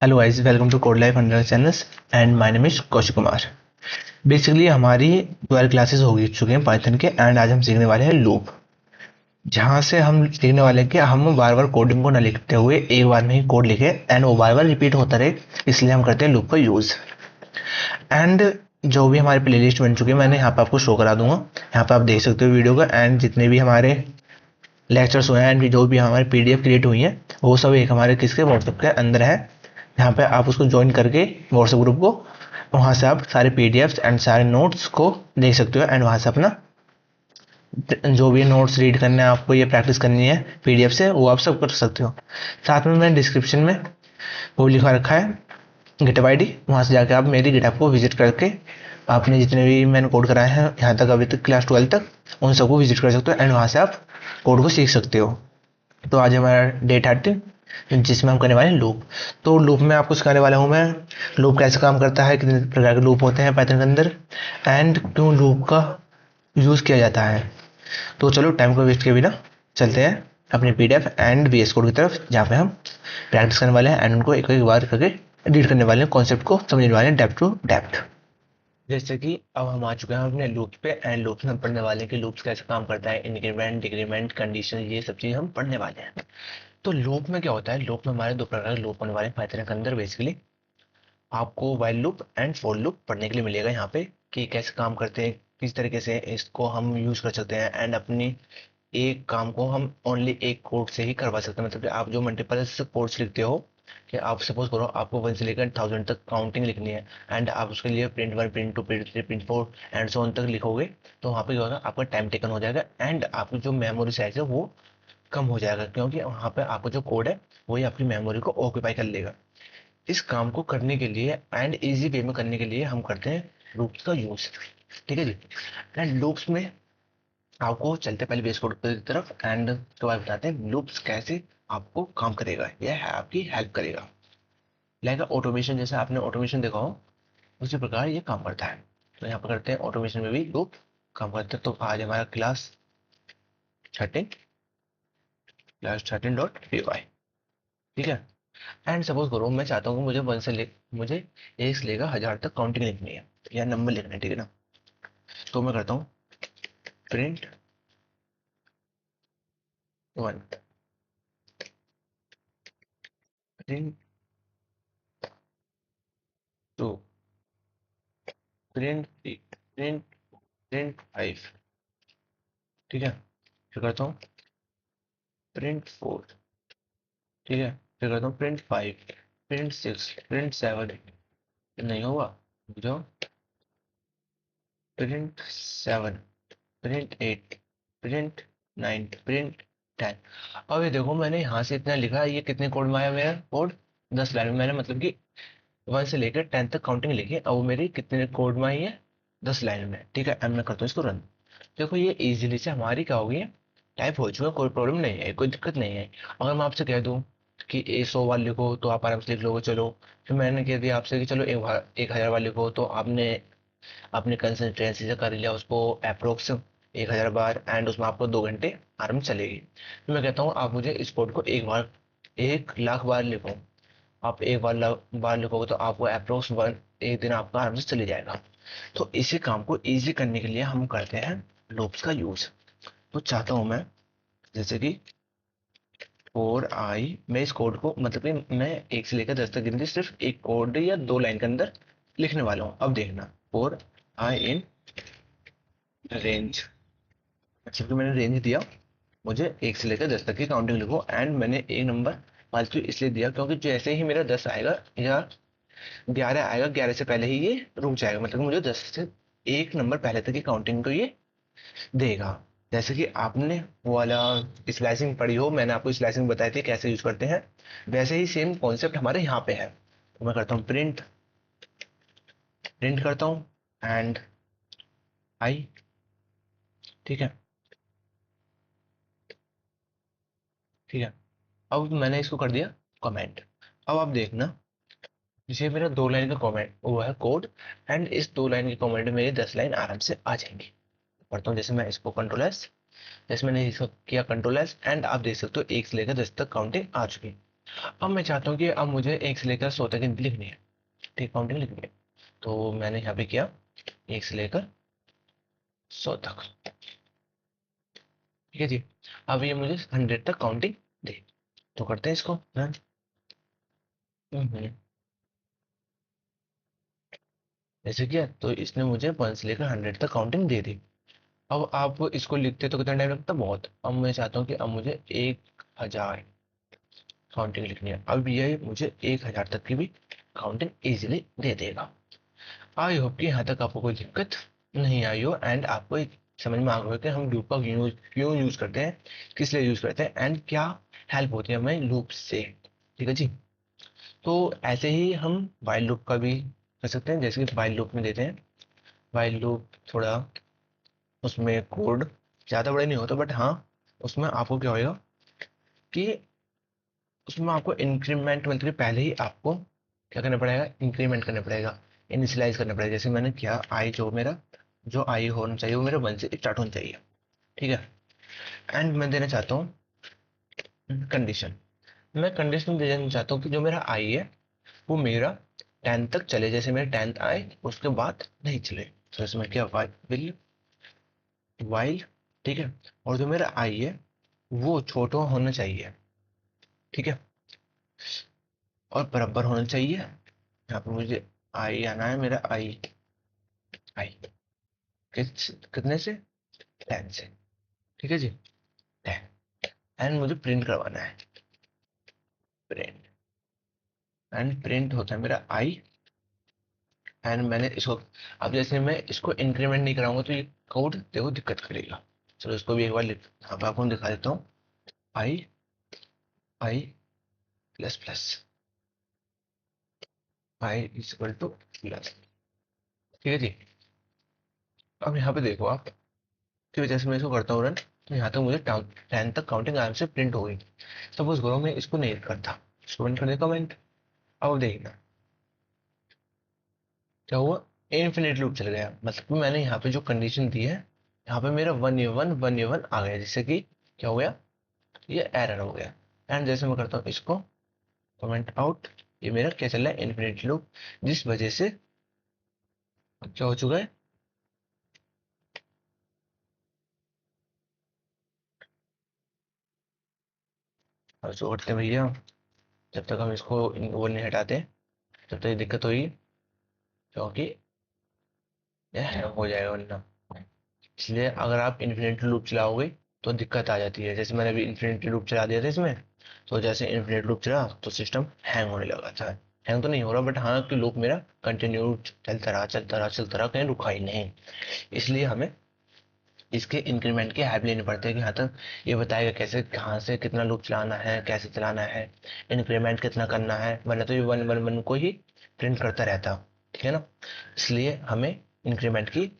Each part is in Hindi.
Hello guys, welcome to code life under channels and my name is Kaushik Kumar. Basically हमारी 12 क्लासेस हो चुके हैं पाइथन के एंड आज हम सीखने वाले हैं लूप। जहाँ से हम सीखने वाले हैं कि हम बार बार कोडिंग को न लिखते हुए एक बार में ही कोड लिखे एंड वो बार बार रिपीट होता रहे, इसलिए हम करते हैं लूप का यूज। एंड जो भी हमारी प्लेलिस्ट बन चुकी है मैंने यहाँ पे आपको शो करा दूंगा। यहाँ पे आप देख सकते हो वीडियो का एंड जितने भी हमारे लेक्चर्स हुए हैं एंड जो भी हमारी पीडीएफ क्रिएट हुई है वो सब एक हमारे किसके व्हाट्सएप के अंदर है। यहाँ पे आप उसको ज्वाइन करके व्हाट्सएप ग्रुप को, वहाँ से आप सारे पीडीएफ्स एंड सारे नोट्स को देख सकते हो एंड वहाँ से अपना जो भी नोट्स रीड करने हैं आपको, ये प्रैक्टिस करनी है पीडीएफ से, वो आप सब कर सकते हो। साथ में मैंने डिस्क्रिप्शन में वो लिखा रखा है गिटहब आईडी, वहाँ से जाके आप मेरी गिटहब को विजिट करके आपने जितने भी मैंने कोड कराए हैं यहाँ तक अभी तक क्लास 12 तक, उन सबको विजिट कर सकते हो एंड वहाँ से आप कोड को सीख सकते हो। तो आज हमारा डे 13 जिसमें हम करने वाले हैं लूप। तो लूप में आपको सिखाने वाला हूँ मैं लूप कैसे काम करता है, कितने प्रकार के लूप होते हैं पाइथन के अंदर एंड क्यों लूप का यूज़ किया जाता है। तो चलो टाइम को वेस्ट किए बिना चलते हैं अपने पीडीएफ एंड वीएस कोड की तरफ, जहाँ पे हम प्रैक्टिस करने वाले हैं एंड उनको एक एक बार करके रीड करने वाले हैं, कॉन्सेप्ट को समझने वाले हैं डेप्थ टू डेप्थ। जैसे कि अब हम आ चुके हैं अपने लूप्स पे एंड लूप्स में हम पढ़ने वाले हैं कि लूप्स कैसे काम करता है, इंक्रीमेंट डिक्रीमेंट कंडीशन, ये सब चीज़ हम पढ़ने वाले हैं। तो लूप में क्या होता है, लूप में हमारे दो प्रकार के लूप होने वाले हैं पाइथन के अंदर। बेसिकली आपको while loop and for loop पढ़ने के लिए मिलेगा यहाँ पे कि कैसे काम करते हैं, किस तरीके से इसको हम यूज कर सकते हैं एंड अपनी एक काम को हम ओनली एक कोड से ही करवा सकते हैं। मतलब कि आप जो मल्टीपल कोड्स लिखते हो कि आप सपोज करो आपको 1 से लेकर 1000 तक काउंटिंग लिखनी है एंड आप उसके लिए print 1 print 2 print 3 print 4 and so on तक लिखोगे, तो वहाँ पे क्या होगा, आपका टाइम टेकन हो जाएगा एंड आपकी जो मेमोरी साइज है वो कम हो जाएगा, क्योंकि वहाँ पे आपका जो कोड है वही आपकी मेमोरी को ऑक्यूपाई कर लेगा। इस काम को करने के लिए एंड इजी वे में करने के लिए हम करते हैं लूप्स का यूज। ठीक है जी। एंड लूप्स में आपको चलते पहले बेस कोड की तरफ एंड उसके बाद बताते हैं लूप्स कैसे आपको काम करेगा, यह आपकी हेल्प करेगा। लाइक ऑटोमेशन, जैसे आपने ऑटोमेशन देखा हो उसी प्रकार ये काम करता है। तो यहाँ पर करते हैं ऑटोमेशन में भी लूप काम करते हैं। तो आज हमारा थर्टीन क्लास 13.py। ठीक है। एंड सपोज करो मैं चाहता हूँ कि मुझे 1 से लेकर 1000 तक काउंटिंग लिखनी है या नंबर लिखना है, ठीक है ना। तो मैं करता हूँ print 1, print 2, print 3, print print 5। ठीक है। फिर करता हूँ प्रिंट 4। ठीक है। फिर करता हूँ प्रिंट 5, प्रिंट 6, प्रिंट 7। नहीं होगा, जो प्रिंट 7, प्रिंट 8, प्रिंट 9, प्रिंट 10। अब ये देखो मैंने यहाँ से इतना लिखा है, ये कितने कोड में आया मेरा कोड, 10 लाइन में मैंने मतलब कि 1 से लेकर 10 तक काउंटिंग लिखी है। अब वो मेरी कितने कोड में आई है, 10 लाइन में। ठीक है। अब मैं करता हूँ इसको रन। देखो ये इजीली से हमारी क्या होगी, टाइप हो चुका, कोई प्रॉब्लम नहीं है, कोई दिक्कत नहीं है। अगर मैं आपसे कह दूं कि 100 वाले लिखो तो आप आराम से लिख लोगे, चलो। फिर मैंने कह दिया आपसे कि चलो 1000 वाले लिखो, तो आपने अपनी कंसिस्टेंसी से कर लिया उसको अप्रोक्स 1000 बार एंड उसमें आपको 2 घंटे आराम से चलेगी। तो मैं कहता हूँ आप मुझे इस कोड को 1 लाख बार लिखो। आप बार लिखोगे तो आपको अप्रोक्स 1 दिन आपका आराम से चले जाएगा। तो इसी काम को इजी करने के लिए हम करते हैं लूप्स का यूज। तो चाहता हूँ मैं जैसे कि और आई, मैं इस कोड को मतलब कि मैं 1 से लेकर 10 तक गिनती सिर्फ एक कोड या 2 लाइन के अंदर लिखने वाला हूँ। अब देखना, और आई इन रेंज, क्योंकि मैंने रेंज दिया मुझे 1 से लेकर 10 तक की काउंटिंग लिखो एंड मैंने एक नंबर फालतू इसलिए दिया क्योंकि जैसे ही मेरा 10 आएगा या 11 आएगा, 11 से पहले ही ये रुक जाएगा, मतलब कि मुझे 10 से एक नंबर पहले तक की काउंटिंग को ये देगा। जैसे कि आपने वो वाला स्लाइसिंग पढ़ी हो, मैंने आपको स्लाइसिंग बताई थी कैसे यूज करते हैं, वैसे ही सेम कॉन्सेप्ट हमारे यहाँ पे है। तो मैं करता हूँ प्रिंट, प्रिंट करता हूँ एंड आई। ठीक है। ठीक है। अब मैंने इसको कर दिया कमेंट। अब आप देखना, ये मेरा 2 लाइन का कमेंट वो है कोड एंड इस 2 लाइन के कमेंट में मेरी 10 लाइन आराम से आ जाएंगी। पढ़ता हूँ, जैसे मैं इसको कंट्रोल एस, जैसे मैंने इसको किया कंट्रोल एस एंड आप देख सकते हो 1 से लेकर 10 तक काउंटिंग आ चुकी है। अब मैं चाहता हूँ कि अब मुझे 1 से लेकर 100 तक गिनती लिखनी है, ठीक, काउंटिंग लिखनी है। तो मैंने यहाँ पे किया 1 से लेकर 100 तक, ठीक है जी। अब ये मुझे 100 तक काउंटिंग दे, तो करते हैं इसको रन। जैसे किया तो इसने मुझे 1 से लेकर 100 तक काउंटिंग दे दी। अब आप इसको लिखते तो कितना टाइम लगता, बहुत। अब मैं चाहता हूँ कि अब मुझे 1000 काउंटिंग लिखनी है। अब ये मुझे 1000 तक की भी काउंटिंग इजीली दे देगा। आई होप कि यहाँ तक आपको कोई दिक्कत नहीं आई हो एंड आपको एक समझ में आ गया हो कि हम लूप का क्यों यूज करते हैं, किस लिए यूज करते हैं एंड क्या हेल्प होती है हमें लूप से, ठीक है जी। तो ऐसे ही हम वाइल लूप का भी कर सकते हैं, जैसे कि वाइल लूप में देते हैं। वाइल लूप थोड़ा, उसमें कोड ज़्यादा बड़े नहीं होते, बट हाँ उसमें आपको क्या होगा कि उसमें आपको इंक्रीमेंट मतलब कि पहले ही आपको क्या करना पड़ेगा, इंक्रीमेंट करना पड़ेगा, इनिशियलाइज करना पड़ेगा। जैसे मैंने किया आई, जो आई होना चाहिए वो मेरा 1 से स्टार्ट होना चाहिए, ठीक है। एंड मैं देना चाहता हूँ कंडीशन। मैं कंडीशन देना चाहता हूँ कि जो मेरा आई है वो मेरा 10 तक चले, जैसे मेरे 10th आए उसके बाद नहीं चले। तो इसमें क्या वाइल, ठीक है। और जो मेरा आई है वो छोटा होना चाहिए, ठीक है, और बराबर होना चाहिए। यहाँ पे मुझे आई आना है, मेरा आई आई कितने से, 10 से, ठीक है जी, 10। एंड मुझे प्रिंट करवाना है, प्रिंट, एंड प्रिंट होता है मेरा आई। एंड मैंने इसको, अब जैसे मैं इसको इंक्रीमेंट नहीं कराऊंगा तो ये कोड देखो दिक्कत करेगा। चलो इसको भी एक बार लिख, हाँ आपको दिखा देता हूँ। I I plus plus, I is equal to plus, ठीक है जी। अब यहाँ पे देखो आप कि जैसे मैं इसको करता हूँ रन, तो यहाँ तक मुझे 10 तक काउंटिंग आराम से प्रिंट हो गई। सपोज करो मैं इसको नहीं करता, इसको रन कर देता कमेंट। अब देखना क्या हुआ, इनफिनिट लूप चल गया। मतलब कि मैंने यहाँ पे जो कंडीशन दी है, यहाँ पे मेरा 1 आ गया, जिससे कि क्या हो गया, ये एरर हो गया। एंड जैसे मैं करता हूँ इसको कमेंट आउट, ये मेरा क्या चल रहा है, इनफिनिट लूप, जिस वजह से क्या हो चुका है, अब छोड़ते हैं भैया, जब तक हम इसको वो नहीं हटाते तब तक ये दिक्कत होगी, क्योंकि यह हैंग हो जाएगा वरना। इसलिए अगर आप इन्फिनिटी लूप चलाओगे तो दिक्कत आ जाती है। जैसे मैंने अभी इन्फिनिटी लूप चला दिया था इसमें, तो जैसे इन्फिनिटी लूप चला तो सिस्टम हैंग होने लगा था। हैंग तो नहीं हो रहा, बट हाँ कि लूप मेरा कंटिन्यू चलता रहा चलता रहा चलता रहा, कहीं रुका ही नहीं। इसलिए हमें इसके इंक्रीमेंट की हेल्प लेनी पड़ती है कि हाँ तक ये बताएगा कैसे कहाँ से कितना लूप चलाना है, कैसे चलाना है, इंक्रीमेंट कितना करना है, वरना तो ये 1 1 1 को ही प्रिंट करता रहता, ठीक है ना। इसलिए हमें इंक्रीमेंट की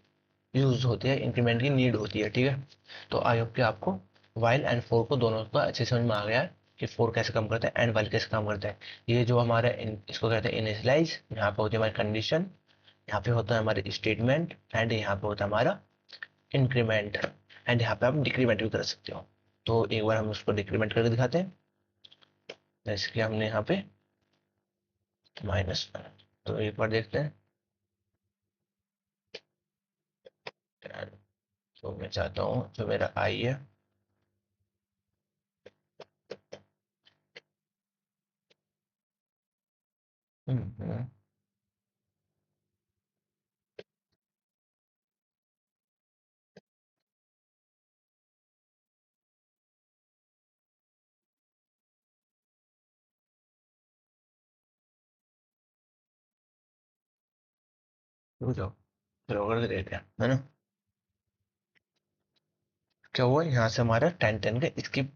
यूज होती है, इंक्रीमेंट की नीड होती है, ठीक है। तो आई होप कि आपको वाइल एंड फोर को दोनों का अच्छे समझ में आ गया है कि फोर कैसे काम करता है एंड वाइल कैसे काम करता है। ये जो हमारा इसको कहते हैं इनिशियलाइज, यहाँ पे होती है हमारी कंडीशन, यहाँ पे होता है हमारे स्टेटमेंट, एंड यहाँ पे होता है हमारा इंक्रीमेंट, एंड यहाँ पे आप डिक्रीमेंट भी कर सकते हो। तो एक बार हम उसको डिक्रीमेंट करके दिखाते हैं, जैसे कि हमने यहाँ पे -1, तो एक बार देखते हैं। तो मैं चाहता हूँ जो मेरा आई है, हम्म, रुक जाओ, चलो करके देखते हैं, है ना। क्या हुआ, यहाँ से हमारा 10 10 का स्किप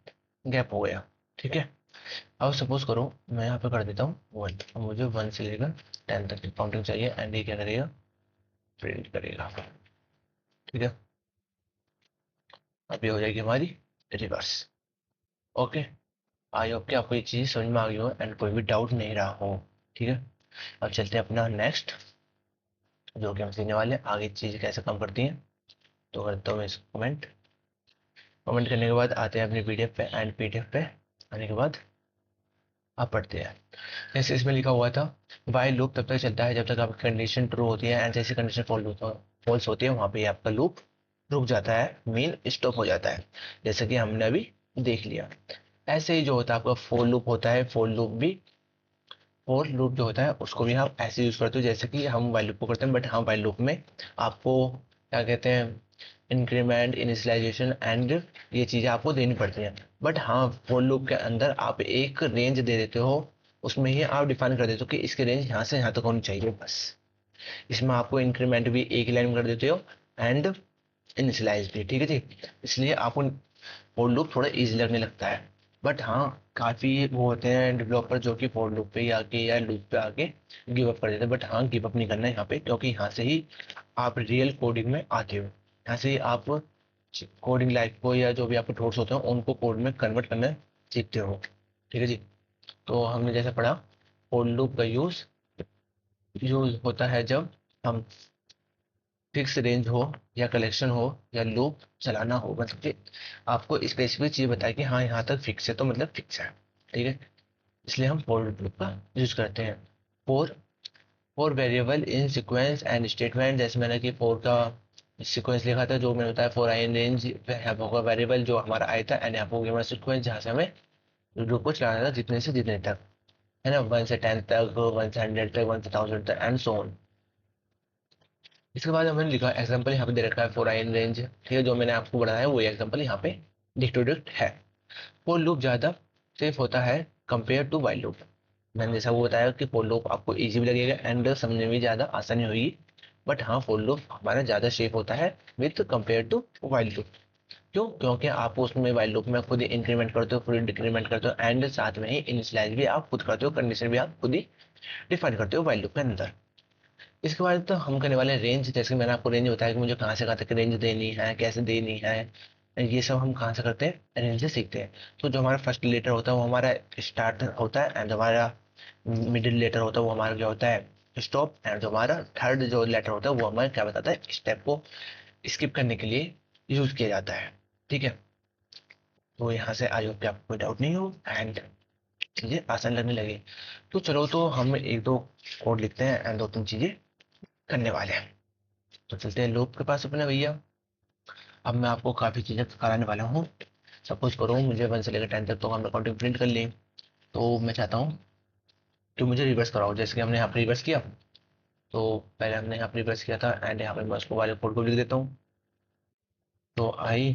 गैप हो गया, ठीक है। अब सपोज करो मैं यहाँ पे कर देता हूँ 1, अब मुझे 1 से लेकर 10 तक की काउंटिंग चाहिए, एंड ये क्या करेगा, प्रिंट करेगा, ठीक है। अब ये हो जाएगी हमारी रिवर्स, ओके। आई होप कि आपको ये चीज़ समझ में आ गई हो एंड कोई भी डाउट नहीं रहा हो, ठीक है। अब चलते हैं अपना नेक्स्ट, जो कि हम सीखने वाले हैं आगे चीज़ कैसे काम करती हैं। तो करता हूँ मैं इसको कमेंट, कमेंट करने के बाद आते हैं अपनी पीडीएफ पे, एंड पीडीएफ पे आने के बाद आप पढ़ते हैं। जैसे इसमें लिखा हुआ था वाइल लूप तब तक चलता है जब तक आपकी कंडीशन ट्रू होती है, एंड जैसे कंडीशन फॉल्स होती है वहां पे आपका लूप रुक जाता है, मीन स्टॉप हो जाता है, जैसे कि हमने अभी देख लिया। ऐसे ही जो होता है आपका फोर लूप होता है, फोर लूप जो होता है उसको भी हम ऐसे यूज करते हो जैसे कि हम वाइल लूप को करते हैं, बट हाँ वाइल लूप में आपको क्या कहते हैं, इंक्रीमेंट, इनिशियलाइजेशन एंड ये चीजें आपको देनी पड़ती हैं। बट हाँ फोर लूप के अंदर आप एक रेंज दे देते हो, उसमें ही आप डिफाइन कर देते हो कि इसकी रेंज यहाँ से यहाँ तक होनी चाहिए बस। इसमें आपको इंक्रीमेंट भी एक लाइन में कर देते हो एंड इनिशियलाइज भी, ठीक है जी। इसलिए आपको फोर लूप थोड़ा इजी लगने लगता है। बट हाँ काफी वो होते हैं डेवलपर जो कि फोर लूप पे ही आके या लूप पे आके गिव अप कर देते हैं, बट हाँ गिव अप नहीं करना है यहाँ पे, क्योंकि यहाँ से ही आप रियल कोडिंग में आते हो। यहाँ से ही आप कोडिंग लाइफ को या जो भी आपके थॉट्स होते हैं उनको कोड में कन्वर्ट करना सीखते हो, ठीक है जी। तो हमने जैसे पढ़ा फोर लूप का यूज यूज होता है जब हम फिक्स रेंज हो या कलेक्शन हो या लूप चलाना हो, मतलब कि आपको स्पेसिफिक चीज बताए कि हाँ यहाँ तक फिक्स है तो मतलब फिक्स है, ठीक है। इसलिए हम फॉर लूप का यूज करते हैं। Four for variable in sequence and statement, जैसे मैंने कि फोर का सीक्वेंस लिखा था जो मैंने बताया, फोर आई इन रेंज होगा वेरिएबल जो हमारा आया था, एंड यहाँ पर हमारा सीक्वेंस जहाँ से हमें लूप को चलाना था जितने से जितने तक, है ना, 1 से 10 तक, 1 से 100 तक, 1 से 1000 तक एंड सो ऑन। इसके बाद हमने लिखा एग्जाम्पल यहाँ पे दे रखा है फोर आई इन रेंज, ठीक है, जो मैंने आपको बताया वही एग्जाम्पल यहाँ पे डिक्टोडिक्ट है। फोर लूप ज्यादा सेफ होता है कंपेयर टू वाइल लूप। मैंने जैसा वो बताया कि फोर लूप आपको इजी भी लगेगा एंड समझने में ज्यादा आसानी होगी, बट हाँ फोर लूप हमारा ज्यादा सेफ होता है with compare to while loop. क्यों? क्योंकि आप उसमें वाइल लूप में खुद ही इंक्रीमेंट करते हो, खुद ही डिक्रीमेंट करते हो एंड साथ में ही इनिशियलाइज भी आप खुद करते हो, कंडीशन भी आप खुद ही डिफाइन करते हो वाइल लूप के अंदर। इसके बाद तो हम करने वाले रेंज, जैसे मैंने आपको रेंज बताया कि मुझे कहाँ से कहाँ तक रेंज देनी है, कैसे देनी है, ये सब हम कहाँ से करते हैं, रेंज से सीखते हैं। तो जो हमारा फर्स्ट लेटर होता है वो हमारा स्टार्ट होता है, एंड हमारा मिडिल लेटर होता है वो हमारा क्या होता है, स्टॉप, एंड जो हमारा थर्ड जो लेटर होता है वो हमारा क्या बताता है, स्टेप को स्किप करने के लिए यूज किया जाता है, ठीक है। तो यहाँ से आई होप कि आपको कोई डाउट नहीं हो एंड चीजें आसान लगने लगे। तो चलो तो हम एक दो कोड लिखते हैं एंड दो तीन चीजें करने वाले हैं। तो चलते हैं लूप के पास अपने भैया। अब मैं आपको काफी चीजें कराने वाला हूँ। सपोज करो मुझे 1 से लेकर 10 तक तो हमने काउंटिंग प्रिंट कर ली, तो मैं चाहता हूँ कि मुझे रिवर्स कराओ, जैसे कि हमने यहाँ पर रिवर्स किया। तो पहले हमने यहाँ पर रिवर्स किया था एंड यहाँ पे मैं उसको वाले कोड को लिख देता हूँ। तो आई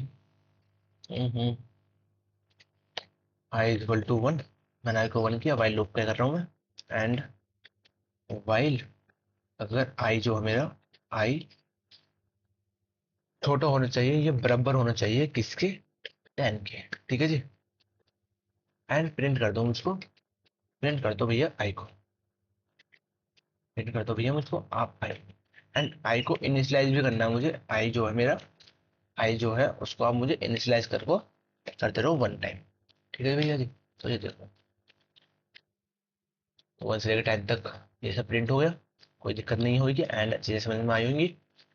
इक्वल टू 1, मैंने आई को 1 किया, वाइल लूप क्या कर रहा हूँ मैं, एंड वाइल अगर आई जो है मेरा आई छोटा होना चाहिए, ये बराबर होना चाहिए किसके, 10 के, ठीक है जी। एंड प्रिंट कर दो मुझको, प्रिंट कर दो भैया आई को, प्रिंट कर दो भैया मुझको आप आई। एंड आई को इनिशियलाइज भी करना है मुझे, आई जो है मेरा, आई जो है उसको आप मुझे इनिशियलाइज करते रहो 1 टाइम, ठीक है भैया जी। तो ये देखो 1 से लेकर 10 तक ये सब प्रिंट हो गया, कोई दिक्कत नहीं होगी एंड चीजें समझ में आई होंगी,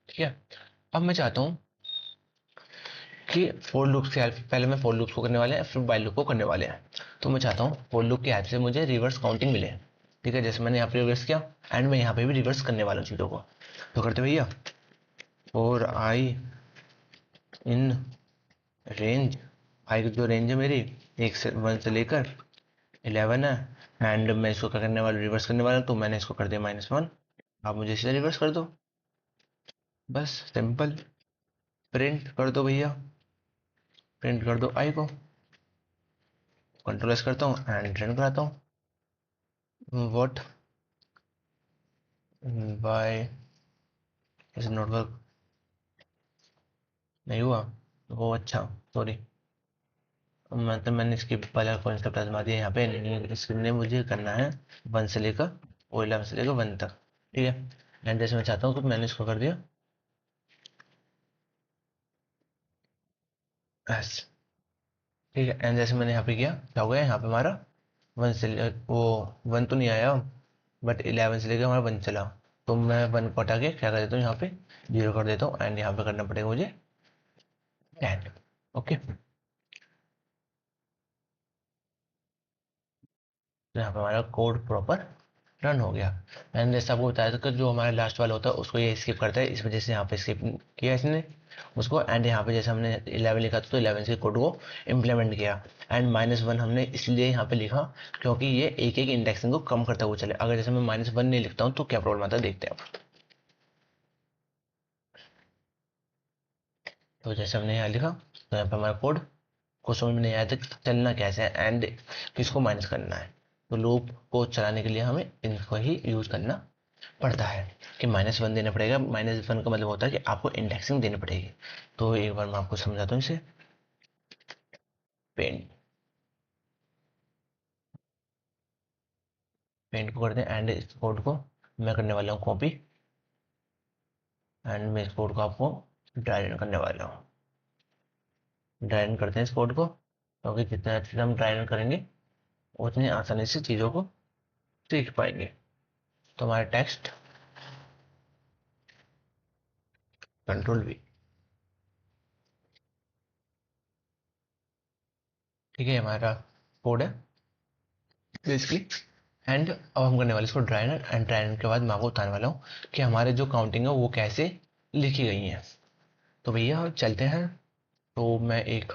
ठीक है। अब मैं चाहता हूँ कि फोर लूप की हेल्प, पहले मैं फोर लूप को करने वाले हैं फिर वाइल लूप को करने वाले हैं। तो मैं चाहता हूँ फोर लूप की हेल्प से मुझे रिवर्स काउंटिंग मिले, ठीक है। जैसे मैंने यहाँ पे रिवर्स किया एंड मैं यहाँ पे भी रिवर्स करने वाला हूँ चीजों को। तो करते भैया फोर आई इन रेंज, आई की जो रेंज है मेरी 1 से 1 से लेकर 11 है, एंड मैं इसको क्या करने वाला, रिवर्स करने वाला, तो मैंने इसको कर दिया -1। आप मुझे इसे रिवर्स कर दो, बस सिंपल। प्रिंट कर दो भैया, प्रिंट कर दो आई को, कंट्रोल एस करता हूँ एंड रन कराता हूँ। बाय इज नॉट वर्क, नहीं हुआ, वो अच्छा सॉरी, मतलब मैंने इसकी पहले कॉन्सेप्ट आजमा दिया यहाँ पे, नहीं इसने मुझे करना है 1 से लेकर, वो 11 से लेकर 1 तक, ठीक है। एंड जैसे मैं चाहता हूँ तो मैंने इसको कर दिया एस, ठीक है। एंड जैसे मैंने यहाँ पे किया क्या हो गया, यहाँ पे हमारा वो 1 तो नहीं आया, बट 11 से लेकर हमारा 1 चला। तो मैं 1 को हटा के क्या कर देता हूँ, यहाँ पे 0 कर देता हूँ एंड यहाँ पे करना पड़ेगा मुझे 10, ओके। तो यहाँ पे हमारा कोड प्रॉपर रन हो गया। मैंने जैसे आपको बताया था कि जो हमारा लास्ट वाला होता है उसको ये स्किप करता है, इस वजह से यहाँ पे स्किप किया इसने उसको। एंड यहाँ पे जैसे हमने 11 लिखा था तो 11 के कोड को इम्प्लीमेंट किया। एंड -1 हमने इसलिए यहाँ पे लिखा क्योंकि ये एक एक इंडेक्सिंग को कम करता हुआ चले। अगर जैसे मैं -1 नहीं लिखता हूँ तो क्या प्रॉब्लम आता है देखते हैं आप। तो जैसे हमने यहाँ लिखा तो यहाँ पे हमारा कोड को समझ में नहीं आया था चलना कैसे है एंड किसको माइनस करना है। तो लूप को चलाने के लिए हमें इनको ही यूज करना पड़ता है कि -1 देना पड़ेगा। -1 का मतलब होता है कि आपको इंडेक्सिंग देनी पड़ेगी। तो एक बार मैं आपको समझाता हूँ इसे। पेंट पेंट को करते हैं एंड इस कोड को मैं करने वाला हूँ कॉपी। एंड मैं इस कोड को आपको ड्राई रन करने वाला हूँ। ड्राई रन करते हैं इस कोड को, क्योंकि जितना अच्छे से हम ड्राई रन करेंगे उतनी आसानी से चीज़ों को सीख पाएंगे। तो हमारा टेक्स्ट कंट्रोल V, ठीक है, हमारा कोड है बेसिकली। एंड अब हम करने वाले इसको dry run. And dry run के बाद मैं आपको बताने वाला हूँ कि हमारे जो काउंटिंग है वो कैसे लिखी गई है। तो भैया चलते हैं। तो मैं एक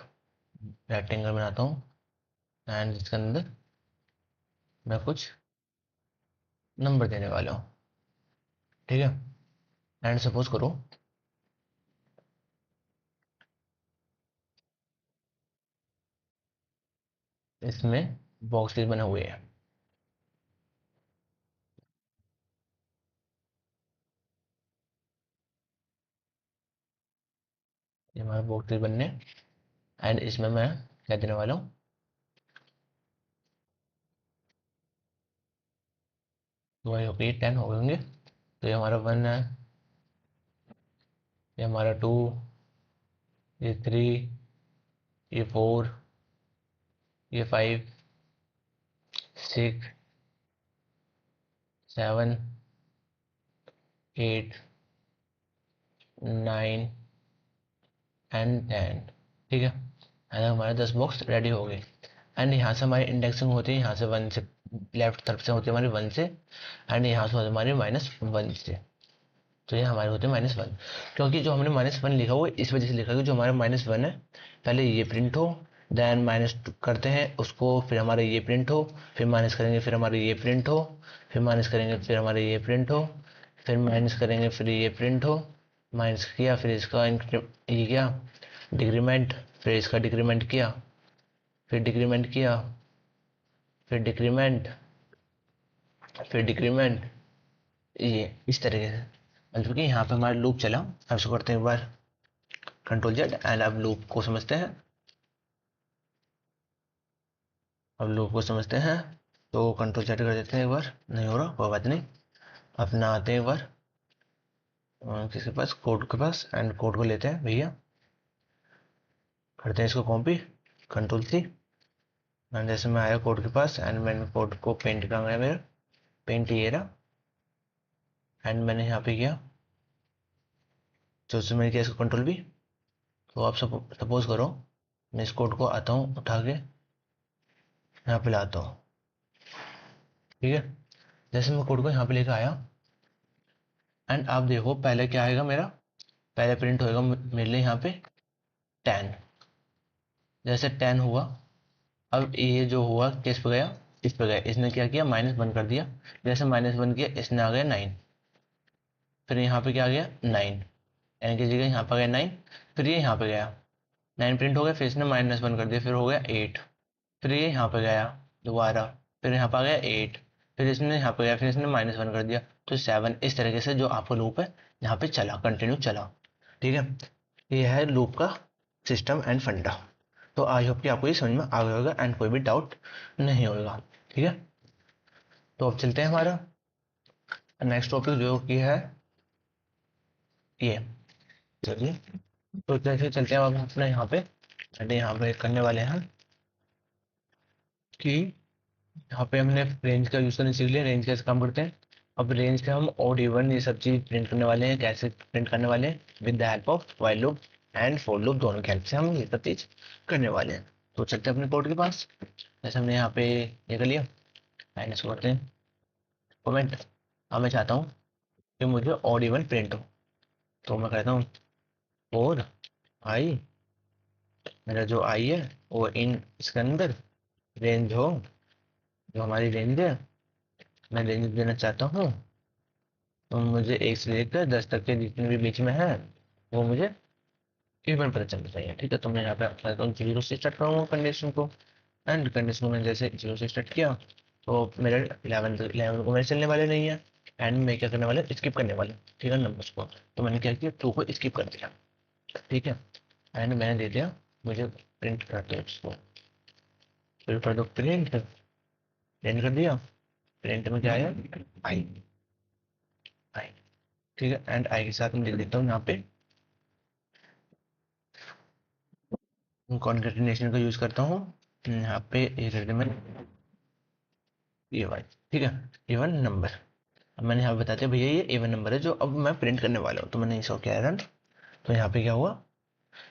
रेक्टेंगल बनाता हूँ एंड इसके अंदर मैं कुछ नंबर देने वाला हूँ, ठीक है। एंड सपोज करो इसमें बॉक्सेस बने हुए हैं। ये हमारे बॉक्सेस बनने। एंड इसमें मैं क्या देने वाला हूँ, तो ये ओके 10 हो गए होंगे। तो ये हमारा 1 है, ये हमारा 2, ये 3, ये 4, ये 5, 6, 7, 8, 9 एंड 10, ठीक है। एंड हमारे 10 बॉक्स रेडी हो गए। एंड यहाँ से हमारी इंडेक्सिंग होती है, यहाँ से 1 से लेफ्ट तरफ से होती है हमारी 1 से। एंड यहाँ से होती है हमारी -1 से। तो ये हमारे होते हैं -1, क्योंकि जो हमने -1 लिखा वो इस वजह से लिखा कि जो हमारा -1 है पहले ये प्रिंट हो, देन -2 करते हैं उसको, फिर हमारा ये प्रिंट हो, फिर माइनस करेंगे, फिर हमारा ये प्रिंट हो, फिर माइनस करेंगे, फिर हमारा ये प्रिंट हो, फिर माइनस करेंगे, फिर ये प्रिंट हो। माइनस किया, फिर इसका ये किया डिक्रीमेंट, फिर इसका डिक्रीमेंट किया, फिर डिक्रीमेंट किया, फिर डिक्रीमेंट, फिर डिक्रीमेंट, ये इस तरीके से। मतलब कि यहाँ पे हमारा लूप चला। अब इसको करते हैं एक बार Ctrl Z एंड अब लूप को समझते हैं। अब लूप को समझते हैं तो Ctrl Z कर देते हैं एक बार। नहीं हो रहा कोई बात नहीं, अपना आते हैं एक बार किसके पास, कोड के पास। एंड कोड को लेते हैं भैया, करते हैं इसको कॉपी Ctrl+C। एंड जैसे मैं आया कोड के पास एंड मैंने कोड को पेंट करा गया, मेरा पेंट ये रहा। एंड मैंने यहाँ पे किया तो उससे मैंने किया इसको Ctrl+V। तो आप सपोज करो मैं इस कोड को आता हूँ उठा के यहाँ पे लाता हूँ, ठीक है। जैसे मैं कोड को यहाँ पे लेकर आया एंड आप देखो पहले क्या आएगा मेरा, पहले प्रिंट होएगा मेरे लिए यहाँ पे 10। जैसे 10 हुआ, अब ये जो हुआ किस पे गया, इस पे गया। इसने क्या किया -1 कर दिया। जैसे -1 किया इसने आ गया 9, फिर यहाँ पे क्या आ गया 9, यानी कि जगह यहाँ पे गया 9, फिर ये यहाँ पे गया 9 प्रिंट हो गया, फिर इसने -1 कर दिया, फिर हो गया 8, फिर ये यहाँ पे गया दोबारा, फिर यहाँ पे आ गया 8, फिर इसने यहाँ पे गया, फिर इसने -1 कर दिया तो 7। इस तरीके से जो आपका लूप है यहाँ पे चला, कंटिन्यू चला, ठीक है। ये है लूप का सिस्टम एंड फंडा। तो आई होप कि आपको ये समझ में आ गया होगा एंड कोई भी डाउट नहीं होगा, ठीक है। तो अब चलते हैं हमारा नेक्स्ट टॉपिक जो कि है ये, चलिए। तो जैसे चलते हैं अब अपने यहाँ पे, चलिए यहाँ पे करने वाले हैं कि यहाँ पे हमने रेंज का यूज करने सीख लिया। रेंज कैसे काम करते हैं, अब रेंज का हम odd even ये सब चीज प्रिंट करने वाले हैं। कैसे प्रिंट करने वाले हैं, with the help of while loop and for loop, दोनों की हेल्प से हम ये सब चीज करने वाले हैं। तो चलते हैं अपने कोड के पास। जैसे हमने यहाँ पे ये कर लिया माइनस करते हैं कमेंट। अब मैं चाहता हूँ कि मुझे ऑड इवन प्रिंट हो, तो मैं कहता हूँ और आई, मेरा जो आई है वो इन इसके अंदर रेंज हो, जो हमारी रेंज है मैं रेंज देना चाहता हूँ, तो मुझे एक से लेकर 10 तक के जितने भी बीच में है वो मुझे इवन पता चलना चाहिए। ठीक है, तो मैं यहाँ पे अपना जीरो से स्टार्ट करूँगा कंडीशन को, एंड कंडीशन को मैंने जैसे जीरो से स्टार्ट किया तो मेरे 11 को मेरे चलने वाले नहीं है, एंड मैं क्या करने वाला स्किप करने वाला, ठीक है, नंबर्स को। तो मैंने क्या किया, 2 को स्किप कर दिया, ठीक है, एंड मैंने दे दिया, मुझे प्रिंट कर दो इसको, फिर कर दो प्रिंट, प्रिंट कर दिया, प्रिंट में क्या आया, आई, आई, ठीक है, एंड आई के साथ मैं लिख देता हूँ यहाँ पे कॉन्केटिनेशन का यूज करता हूँ यहाँ पे में ये वाई, ठीक है, इवन नंबर। अब मैंने यहाँ पे बता दिया भैया ये इवन नंबर है जो अब मैं प्रिंट करने वाला हूँ, तो मैंने इसको क्या रन, तो यहाँ पे क्या हुआ,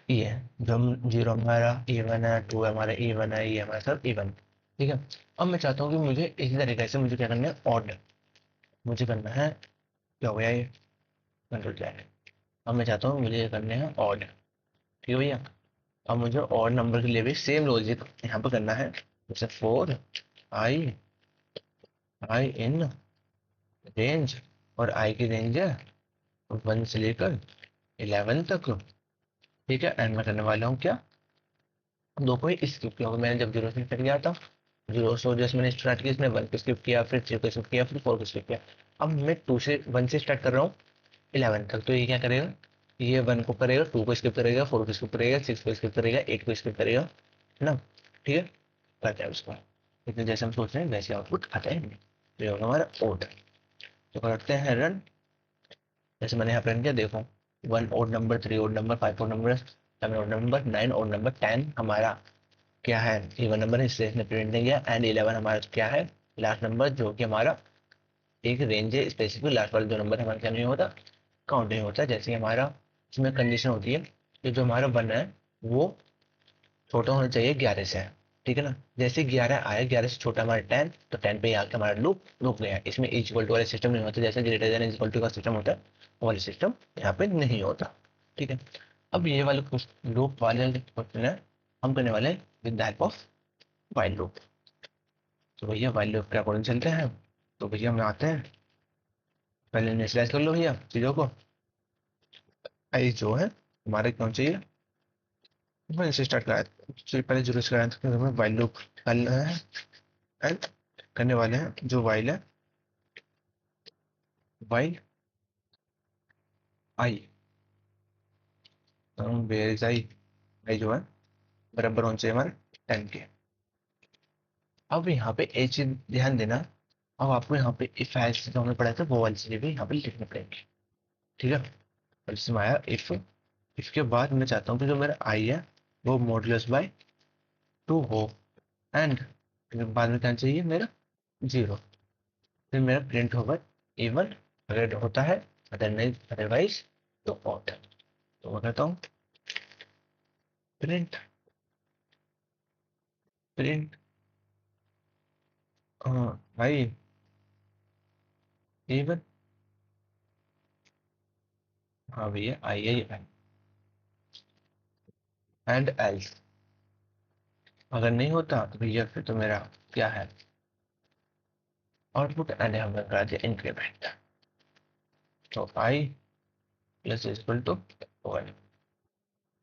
ये है जो हम जीरो हमारा इवन है, टू हमारा इवन है, ये हमारा सब इवन, ठीक है। अब मैं चाहता हूँ कि मुझे इसी तरीके से मुझे क्या करना है, ऑड, मुझे करना है, क्या हो गया ये, कंट्रोल क्या है, अब मैं चाहता हूँ मुझे ये करने हैं ऑड, ठीक है भैया। अब मुझे ऑड नंबर के लिए भी सेम लॉजिक यहाँ पे करना है, जैसे four I, I in range, और आई की रेंज है 1 से लेकर 11 तक, ठीक है, एंड मैं करने वाला हूँ क्या, दो को ही स्किप किया, मैंने जब जीरो से स्टार्ट किया था, जीरो से जैसे मैंने स्टार्ट किया इसमें 1 को स्किप किया, फिर 3 को स्किप किया, फिर 4 को स्किप किया। अब मैं 2 से 1 से स्टार्ट कर रहा हूँ 11 तक, तो ये क्या करेगा, ये 1 को करेगा, 2 को स्किप करेगा, 4 को स्किप करेगा, 6 को स्किप करेगा, 8 को स्किप करेगा, है ना, ठीक है, करते हैं उसको, लेकिन जैसे हम सोच रहे हैं वैसे आउटपुट आता है, तो ये होगा हमारा ओड। तो करते हैं रन, जैसे मैंने यहाँ पे रन किया, देखो 1 odd number, 3 odd number, 5 odd number, 7 odd number, 9 odd number, 10 हमारा क्या है, इवन नंबर है इसलिए इसने प्रिंट नहीं किया, एंड 11 हमारा क्या है, लास्ट नंबर, जो कि हमारा एक रेंज है स्पेसिफिक, लास्ट वाला जो नंबर हमारा क्या नहीं होता, काउंट नहीं होता, जैसे हमारा इसमें कंडीशन होती है कि जो हमारा 1 है वो छोटा होना चाहिए 11 से, ठीक है ना, जैसे 11 आया, 11 से छोटा हमारा 10, तो 10 पे आके हमारा लूप रुक गया, इसमें इज इक्वल टू वाले सिस्टम नहीं होता, जैसे greater than is equal to का सिस्टम होता है वो वाले सिस्टम यहाँ पे नहीं होता, ठीक है। अब ये वाले लूप वाले क्वेश्चन है हम करने वाले with the help of while loop. तो भैया वाइल लूप के अकॉर्डिंग चलते हैं, तो भैया हम आते हैं, पहले इनिशियलाइज कर लो भैया चीजों को, आई जो है हमारे कौन चाहिए, मैंने इसे स्टार्ट कराया, तो पहले जीरो से कराया तो हमें वाइल लूप करना है, एंड करने वाले हैं जो वाइल है, वाइल आई, तो हम वेयर इज आई, आई जो है बराबर होना चाहिए हमारे 10 के। अब यहाँ पे एक चीज ध्यान देना, अब आपको यहाँ पे इफ एल्स जो हमने पढ़ा था वो वाली चीजें भी यहाँ पे लिखनी पड़ेंगी, ठीक है। और इसमें आया इफ के बाद मैं चाहता हूँ कि जो मेरा आई है वो मॉडुलस बाय 2 हो, एंड फिर बाद में क्या चाहिए मेरा जीरो, फिर मेरा प्रिंट होगा इवन, अगर होता है, अदर नहीं अदरवाइज तो ऑड। तो मैं कहता हूँ प्रिंट, प्रिंट आई इवन, हाँ भैया आई आई एंड एल्स, अगर नहीं होता तो भैया फिर तो मेरा क्या है आउटपुट, एंड हमने करा दिया इंक्रीमेंट, तो आई प्लस इक्वल टू 1,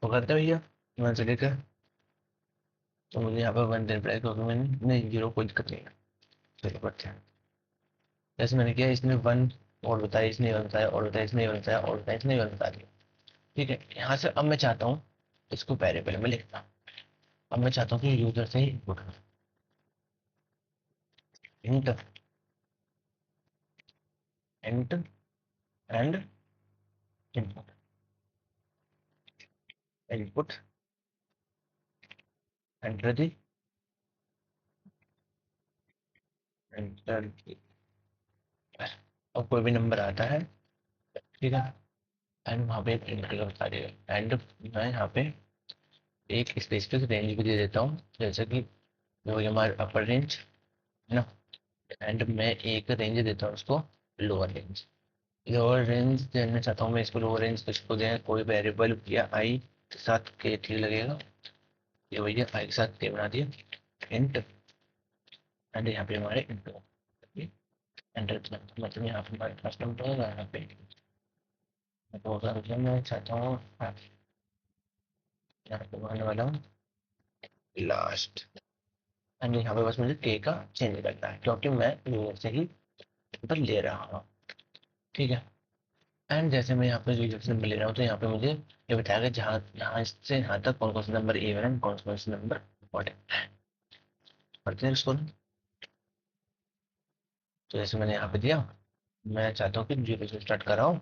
तो करते हैं भैया 1 से लेकर, तो मुझे यहाँ पर 1 देना पड़ेगा क्योंकि मैंने नहीं जीरो कोई दिक्कत नहीं है, चलो करते हैं, जैसे मैंने किया इसने 1 और बताया, इसने 1 बताया और बताया, इसने 1 बताया और बताया, इसने 1 बता दिया, ठीक है। यहाँ से अब मैं चाहता हूँ इसको वेरिएबल में लिखना, अब मैं चाहता हूँ कि यूजर से ही input int, int and input, input enter दी, एंटर, और कोई भी नंबर आता है, ठीक है, एंड वहाँ पे प्रिंट करके बता देगा, एंड मैं यहाँ पे एक स्पेसिफिक रेंज भी दे देता हूँ, जैसे कि जो ये हमारा अपर रेंज है ना, एंड मैं एक रेंज देता हूँ उसको, लोअर रेंज। लोअर रेंज देना चाहता हूँ मैं इसको, लोअर रेंज इसको दें कोई वेरिएबल या आई के साथ के ठीक लगेगा। ये भैया आई के साथ के बना दिया इंट, एंड यहाँ पे हमारे इंटू एंटर, मतलब यहाँ पे हमारे पास नंबर होगा, यहाँ पे तो होगा मैं चाहता हूँ यहाँ पे आने वाला हूँ लास्ट। एंड यहाँ पे बस मुझे के का चेंज करना है क्योंकि मैं लोअर से ही नंबर ले रहा हूँ। ठीक है। एंड जैसे मैं यहाँ पे यूजर से नंबर ले रहा हूँ तो यहाँ पे मुझे ये बताएगा जहाँ यहाँ से यहाँ तक कौन कौन से नंबर इवन है, कौन कौन से नंबर इम्पोर्टेंट है। पढ़ते हैं इसको। तो जैसे मैंने यहाँ पे दिया, मैं चाहता हूँ कि जीरो से स्टार्ट कर रहा हूँ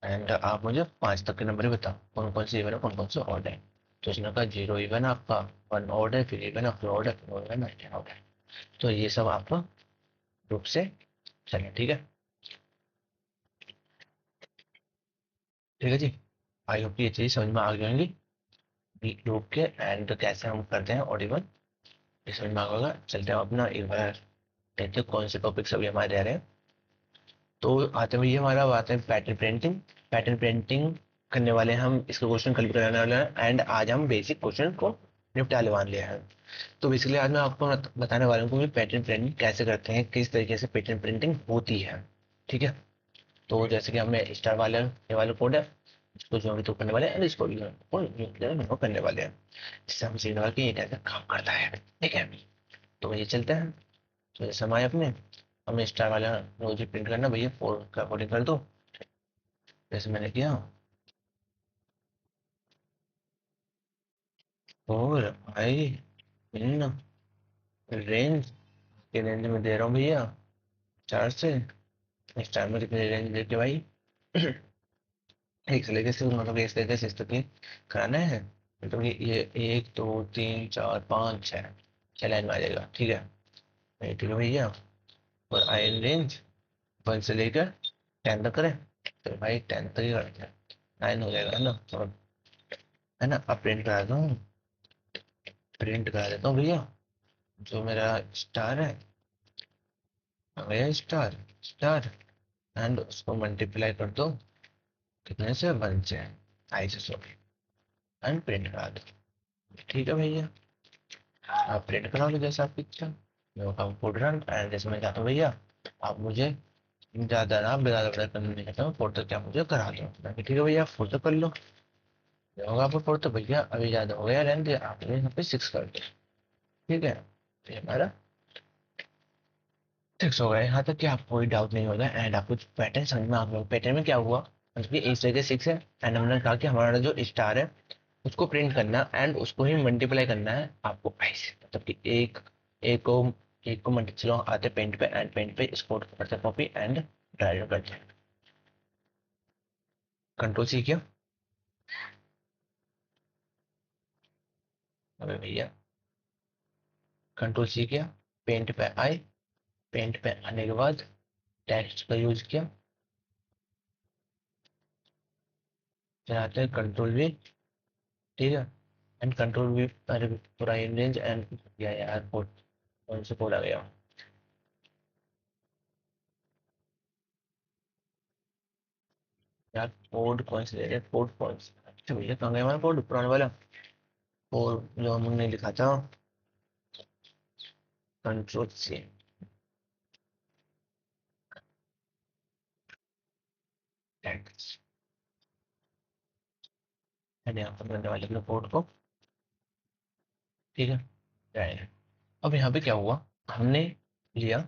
एंड आप मुझे 5 तक के नंबर ही बताओ कौन कौन से इवन है, कौन कौन से ऑड है। तो इसने कहा जीरो इवन आपका, वन ऑड है, फिर इवन है, फिर ऑड है, फिर ऑड है, नाइन ऑड है। तो ये सब आपको ग्रुप से चलें। ठीक है। ठीक है जी। आई होप ये चीज समझ में आ गई होंगी ग्रुप के एंड कैसे हम करते हैं ऑड इवन, ये समझ में आ गया होगा। चलते हैं अपना एक बार देखते हैं कौन से टॉपिक्स अभी हमारे रह रहे हैं। तो आते हुए ये हमारा बात है पैटर्न प्रिंटिंग। पैटर्न प्रिंटिंग करने वाले हैं हम, इसका क्वेश्चन कल कराने वाले हैं एंड आज हम बेसिक क्वेश्चन को निपटा लेवान लिया है। तो बेसिकली आज मैं आपको बताने वाला हूँ कि पैटर्न प्रिंटिंग कैसे करते हैं, किस तरीके से पैटर्न प्रिंटिंग होती है। ठीक है। तो जैसे कि हमें स्टार वाले ये वाले कोड है, इसको जो भी तो करने वाले हैं, इसको भी करने वाले हैं, जिससे हम सीखने वाले कि ये कैसे काम करता है। ठीक है। तो ये चलते हैं। तो जैसे हमारे अपने हमें स्टार वाला रोज प्रिंट करना भैया, 4 का अकॉर्डिंग कर दो जैसे मैंने किया। और भाई इन रेंज के रेंज में दे रहा हूँ भैया 4 से। स्टार में कितनी रेंज देते भाई एक से लेके, सिर्फ मतलब इस तरीके से इस तक कराना है। मतलब ये 1 2 3 4 5 6 6 लाइन में आ जाएगा। ठीक है। ठीक है भैया। और आयन रेंज 1 से लेकर 10 तक करें, तो भाई 10 तक ही करते हैं, 9 हो जाएगा ना। और है ना, अब प्रिंट करा दूँ, प्रिंट करा देता हूँ भैया। जो मेरा स्टार है आ गया, स्टार स्टार, एंड उसको मल्टीप्लाई कर दो कितने से, 1 से, आई से सॉरी, एंड प्रिंट करा दो। ठीक है भैया। आप प्रिंट करा लो जैसा आपकी इच्छा। मैं काम कोड रन एंड जैसे मैं चाहता हूँ भैया आप मुझे ज्यादा ना ज्यादा बड़ा करने नहीं चाहता हूँ, फोर तक क्या मुझे करा दो। मैं ठीक है भैया, फोर तक कर लो। ये होगा आपको फोर तो भैया अभी ज्यादा हो गया, रहने दे आपने यहाँ पे 6 कर दो। ठीक है। तो ये हमारा 6 हो गया। यहाँ तक कि आपको कोई डाउट नहीं होगा एंड आपको पैटर्न समझ में आ गया। पैटर्न में क्या हुआ, मतलब कि इस जगह 6 है एंड हमने कहा कि हमारा जो स्टार है उसको प्रिंट करना एंड उसको ही मल्टीप्लाई करना है आपको ऐसे, मतलब कि एक को एक को चलो आते पेंट पे एंड पेंट पे इसको करते कॉपी एंड ड्राइव करते हैं। कंट्रोल सी किया। अबे भैया कंट्रोल सी किया, पेंट पे आए, पेंट पे आने के बाद टेक्स्ट का यूज किया, फिर आते हैं कंट्रोल वी। ठीक है। एंड कंट्रोल वी, अरे पूरा इन रेंज एंड यार कोड, कौन से कोड आ गया यार, कोड कौन से दे रहे, कोड कौन से, अच्छा भैया कहाँ गया हमारा कोड पुराने वाला, कोड जो हमने लिखा था, कंट्रोल सी, टेक्स्ट एंड यहाँ पर करने वाले अपने कोड को। ठीक है। जाए। अब यहाँ पे क्या हुआ, हमने लिया,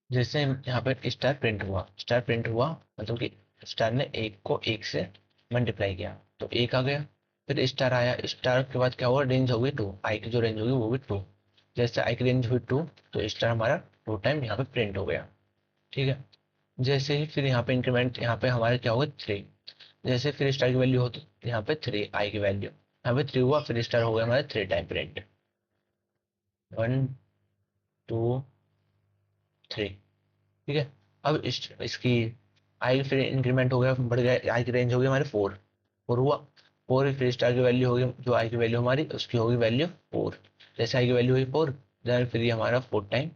जैसे यहाँ पे स्टार प्रिंट हुआ, स्टार प्रिंट हुआ मतलब कि स्टार ने एक को एक से मल्टीप्लाई किया तो एक आ गया। फिर स्टार आया, स्टार के बाद क्या हुआ, रेंज हो गई 2, आई की जो रेंज होगी वो भी 2। जैसे आई की रेंज हुई 2 तो स्टार हमारा 2 टाइम यहाँ पे प्रिंट हो गया। ठीक है। जैसे ही फिर यहाँ पे इंक्रीमेंट, यहाँ पे हमारे क्या होगा 3, जैसे फिर स्टार की वैल्यू होती यहाँ पे 3, आई की वैल्यू यहाँ पे 3 हुआ, फिर स्टार हो गया हमारे 3 टाइम प्रिंट, 1 2 3। ठीक है। अब इसकी आई फिर इंक्रीमेंट हो गया, बढ़ गया, आई की रेंज हो गई हमारे 4, 4 हुआ, 4 फिर स्टार की वैल्यू होगी, जो आई की वैल्यू हमारी उसकी होगी वैल्यू 4। जैसे आई की वैल्यू हुई 4, देन फिर ये हमारा 4 टाइम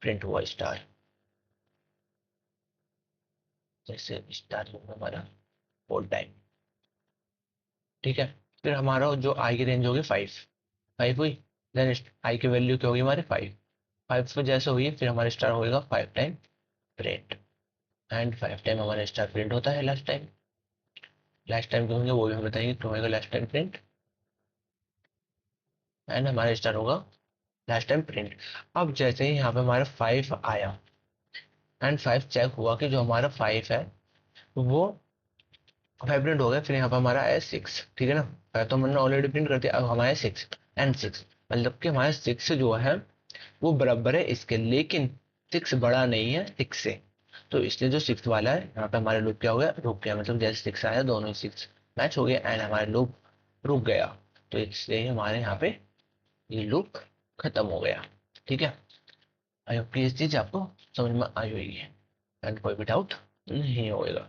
प्रिंट हुआ स्टार। जैसे स्टार हुआ हमारा 4 टाइम, ठीक है। फिर हमारा जो आई की रेंज होगी 5, 5 हुई, देन आई की वैल्यू क्या होगी हमारी 5, 5 पे जैसे हुई फिर हमारा स्टार होएगा 5 टाइम प्रिंट, एंड 5 टाइम हमारा स्टार प्रिंट होता है लास्ट टाइम। लास्ट टाइम क्यों होंगे वो भी हम बताएंगे क्यों होगा लास्ट टाइम प्रिंट, एंड हमारा स्टार होगा लास्ट टाइम प्रिंट। अब जैसे ही यहाँ पे हमारा 5 आया एंड 5 चेक हुआ कि जो हमारा 5 है वो 5 प्रिंट हो गया, फिर यहाँ पे हमारा आया 6, ठीक है ना। 5 तो हमने ऑलरेडी प्रिंट कर दिया, अब हमारा 6 एंड 6, मतलब कि हमारा 6 जो है वो बराबर है इसके, लेकिन 6 बड़ा नहीं है 6 से, तो इसलिए जो 6 वाला है यहाँ पे हमारा लूप क्या हो गया, रुक गया। मतलब जैसे 6 आया दोनों ही 6 मैच हो गया एंड हमारा लूप रुक गया, तो इसलिए हमारे यहाँ पे ये लूप खत्म हो गया, ठीक है। आई होप कि ये चीज आपको समझ में आई हुई है एंड कोई भी डाउट नहीं होएगा।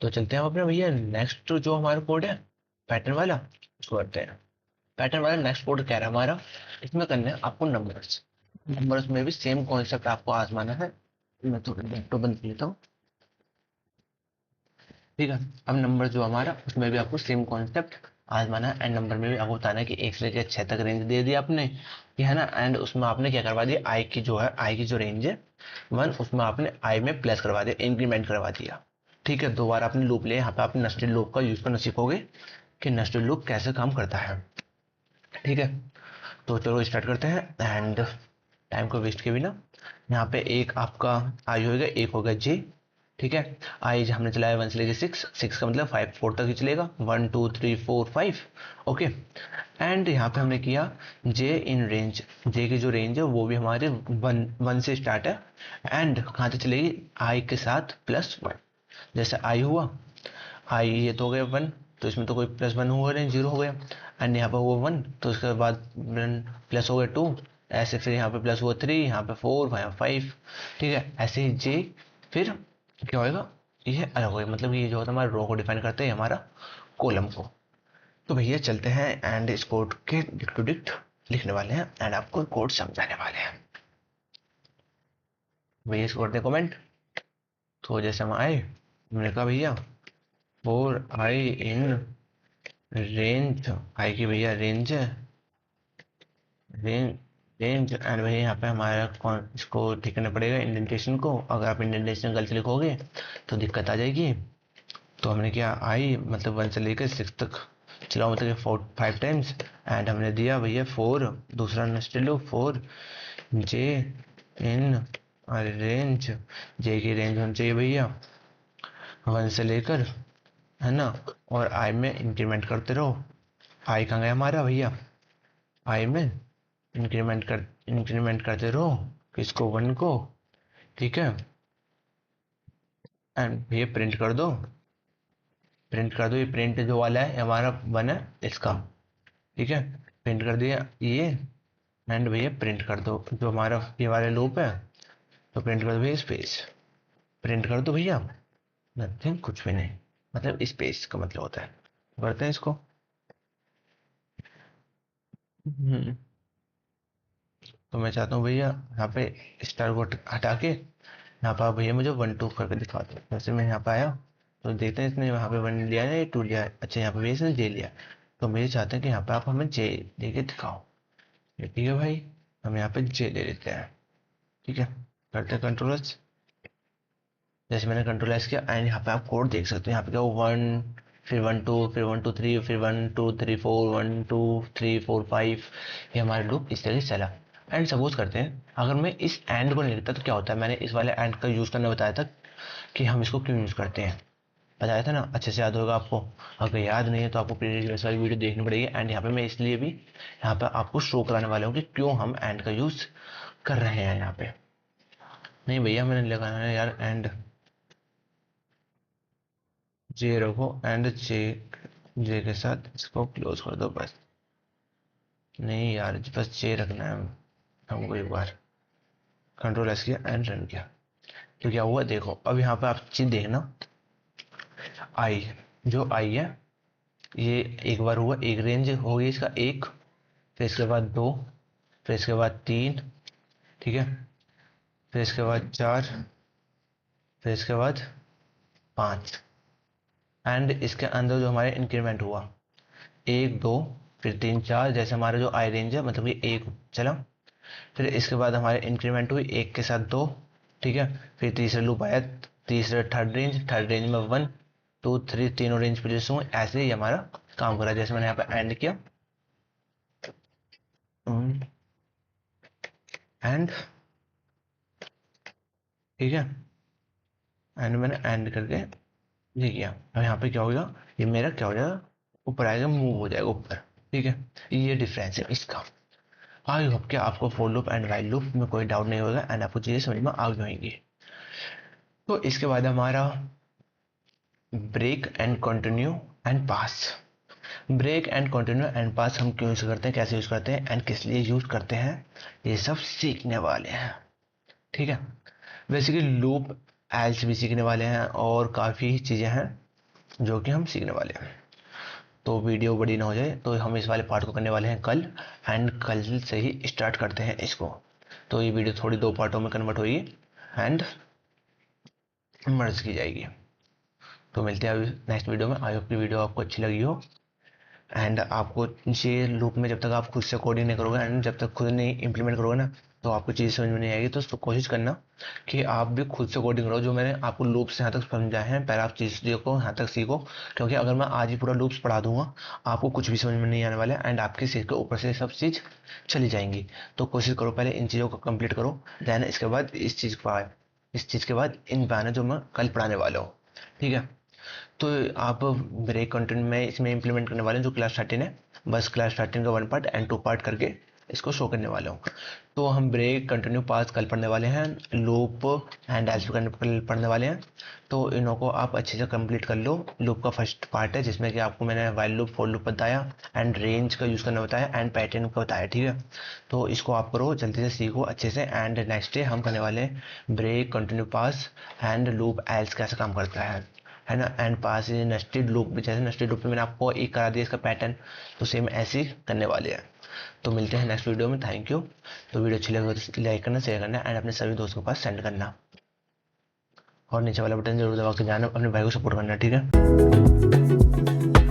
तो चलते हैं हम अपने भैया नेक्स्ट जो हमारा कोड है पैटर्न वाला उसको करते हैं। पैटर्न वाला नेक्स्ट कोड कह रहा है हमारा, इसमें करना है आपको नंबर्स। नंबर्स में भी सेम कॉन्सेप्ट आपको आजमाना है। मैं थोड़ा लैपटॉप बंद कर लेता हूँ, ठीक है। अब नंबर जो हमारा उसमें भी आपको सेम कॉन्सेप्ट आजमाना है एंड नंबर में भी आपको बताना है कि 1 से लेकर 6 तक रेंज दे दिया आपने, ये है ना। एंड उसमें आपने क्या करवा दिया, आई की जो है आई की जो रेंज है 1, उसमें आपने आई में प्लस करवा दिया, इंक्रीमेंट करवा दिया, ठीक है। 2 बार आपने लूप लिया, यहाँ पे आप नेस्टेड लूप का यूज करना सीखोगे कि नेस्टेड लूप कैसे काम करता है, ठीक है। तो चलो स्टार्ट करते हैं एंड टाइम को वेस्ट के बिना। यहाँ पे एक आपका आई होगा, एक होगा जे, ठीक है। आई हमने चलाया 1 से लेके 6, 6 का मतलब 5 4 तक ही चलेगा, 1 2 3 4 5, ओके। एंड यहाँ पे हमने किया जे इन रेंज, जे की जो रेंज है वो भी हमारे 1 से स्टार्ट है एंड कहाँ तक चलेगी, आई के साथ +1। जैसे आई हुआ, आई ये तो हो गया 1, तो इसमें तो कोई +1 हुआ नहीं, 0 हो गया। एंड यहाँ पे हुआ 1 तो उसके बाद प्लस हो गया 2, ऐसे फिर यहाँ पे प्लस हुआ 3, यहाँ पे 4, यहाँ 5, ठीक है। ऐसे ही जे फिर क्या होएगा, ये अलग होगा, मतलब ये जो होता है हमारा रो को डिफाइन करते हैं हमारा कॉलम को। तो भैया चलते हैं एंड इस कोड के डिक्ट टू डिक्ट लिखने वाले हैं एंड आपको कोड समझाने वाले हैं। भैया इसको करते हैं कमेंट। तो जैसे हम आए, हमने कहा भैया 4 आई इन रेंज, आई की भैया रेंज है, रेंज रेंज एंड भैया यहाँ पे हमारा कौन इसको ठीक करना पड़ेगा इंडेंटेशन को, अगर आप इंडेंटेशन गलत लिखोगे तो दिक्कत आ जाएगी। तो हमने किया आई मतलब 1 से लेकर 6 तक चलाओ, मतलब 5 टाइम्स एंड हमने दिया भैया 4, दूसरा nested loop 4 J in range, J की रेंज होनी चाहिए भैया 1 से लेकर, है ना। और आई में इंक्रीमेंट करते रहो, आई कहाँ गया हमारा भैया, आई में इंक्रीमेंट करते रहो किसको, 1 को, ठीक है। एंड भैया प्रिंट कर दो, ये प्रिंट जो वाला है हमारा 1 है इसका, ठीक है। प्रिंट कर दिया ये एंड भैया प्रिंट कर दो जो हमारा ये वाला लूप है, तो प्रिंट कर दो भैया स्पेस, प्रिंट कर दो भैया नथिंग, कुछ भी नहीं, मतलब स्पेस का मतलब होता है। करते हैं इसको, हम्म, तो मैं चाहता हूँ भैया यहाँ पे स्टार को हटा के यहाँ पर भैया मुझे 1 2 करके दिखा दो। जैसे मैं यहाँ पे आया तो देखते हैं इसने यहाँ पे 1 लिया है या 2 लिया है, अच्छा यहाँ पे भैया इसने जे लिया, तो हम ये चाहते हैं कि यहाँ पे आप हमें जे लेके दिखाओ। ये ठीक है भाई, हम यहाँ पे जे ले लेते हैं, ठीक है। करते हैं कंट्रोल एस, जैसे मैंने कंट्रोल एस किया एंड यहाँ पे आप कोड देख सकते हो, यहाँ पे क्या 1 फिर 1 2 फिर 1 2 3 फिर 1 2 3 4 1 2 3 4 5, ये हमारा लूप इस तरह से चला। एंड सपोज करते हैं अगर मैं इस एंड को नहीं लिखता तो क्या होता है, मैंने इस वाले एंड का यूज करना बताया था कि हम इसको क्यों यूज करते हैं, बताया था ना, अच्छे से याद होगा आपको। अगर याद नहीं है तो आपको प्रीवियस वाली वीडियो देखनी पड़ेगी एंड यहाँ पे मैं इसलिए भी यहाँ पे आपको शो कराने वाला हूँ कि क्यों हम एंड का यूज कर रहे हैं यहाँ पे। नहीं भैया मैंने लगाना है यार एंड, जे रखो एंड जे, जे के साथ इसको क्लोज कर दो बस। नहीं यार बस जे रखना है हमको एक बार। कंट्रोल एस किया एंड रन किया, तो क्या हुआ देखो, अब यहाँ पे आप चीज देखना, आई जो आई है ये एक बार हुआ, एक रेंज हो गई इसका एक, फिर इसके बाद दो, फिर इसके बाद तीन, ठीक है, फिर इसके बाद चार, फिर इसके बाद पाँच, एंड इसके अंदर जो हमारे इंक्रीमेंट हुआ एक दो, फिर तीन चार, जैसे हमारा जो आई रेंज है मतलब कि एक चला, फिर इसके बाद हमारे इंक्रीमेंट हुई एक के साथ दो, ठीक है, फिर तीसरा लूप आया, तीसरा थर्ड रेंज में वन टू थ्री, तीनों रेंज प्लेस हुए, ऐसे ही हमारा काम करा। जैसे मैंने यहाँ पे एंड किया, एंड, ठीक है, एंड मैंने एंड करके ये किया। अब यहाँ पे क्या होगा, ये मेरा क्या हो जाएगा, ऊपर आएगा, मूव हो जाएगा ऊपर, ठीक है। ये डिफरेंस है इसका। आई होप कि आपको for loop and while loop में कोई डाउट नहीं होगा एंड आपको चीजें समझ में आ गई होंगी। तो इसके बाद हमारा break and continue and pass. Break and continue and pass हम क्यों यूज करते हैं, कैसे यूज करते हैं एंड किस लिए यूज करते हैं, ये सब सीखने वाले हैं, ठीक है। वैसे कि लूप एल्स भी सीखने वाले हैं और काफ़ी चीज़ें हैं जो कि हम सीखने वाले हैं। तो वीडियो बड़ी ना हो जाए तो हम इस वाले पार्ट को करने वाले हैं कल, एंड कल से ही स्टार्ट करते हैं इसको। तो ये वीडियो थोड़ी दो पार्टों में कन्वर्ट होगी एंड मर्ज की जाएगी। तो मिलते हैं अभी नेक्स्ट वीडियो में। आई होप की वीडियो आपको अच्छी लगी हो एंड आपको ये लूप में जब तक आप खुद से कोडिंग नहीं करोगे एंड जब तक खुद नहीं इंप्लीमेंट करोगे ना, तो आपको चीज़ समझ में नहीं आएगी। तो कोशिश करना कि आप भी खुद से कोडिंग करो। जो मैंने आपको लूप्स यहाँ तक समझाए हैं, पहले आप चीज़ों को यहाँ तक सीखो, क्योंकि अगर मैं आज ही पूरा लूप्स पढ़ा दूंगा आपको कुछ भी समझ में नहीं आने वाला है एंड आपके सिर के ऊपर से सब चीज़ चली जाएंगी। तो कोशिश करो पहले इन चीज़ों को कंप्लीट करो, देन इसके बाद इस चीज़ के बाद इन पे आना जो मैं कल पढ़ाने वाला हूँ, ठीक है। तो आप ब्रेक कंटेंट में इसमें इंप्लीमेंट करने वाले हैं जो क्लास 13 है, बस क्लास 13 का one part and two part करके इसको शो करने वाला हूँ। तो हम ब्रेक कंटिन्यू पास कल पढ़ने वाले हैं, लूप एंड एल्स कल पढ़ने वाले हैं। तो इन्हों को आप अच्छे से कंप्लीट कर लो। लूप का फर्स्ट पार्ट है जिसमें कि आपको मैंने वाइल लूप फॉर लूप बताया एंड रेंज का यूज़ करना बताया एंड पैटर्न का बताया, ठीक है। तो इसको आप करो जल्दी से, सीखो अच्छे से एंड नेक्स्ट डे हम करने वाले हैं break continue pass and loop else कैसे काम करता है ना, एंड पास नेस्टेड लूप भी, जैसे नेस्टेड लूप में मैंने आपको एक करा दिया इसका पैटर्न, तो सेम ऐसे ही करने वाले हैं। तो मिलते हैं नेक्स्ट वीडियो में, थैंक यू। तो वीडियो अच्छी लगे तो लाइक करना, शेयर करना एंड अपने सभी दोस्तों के पास सेंड करना, और नीचे वाला बटन जरूर दबा के जाना, अपने भाई को सपोर्ट करना, ठीक है।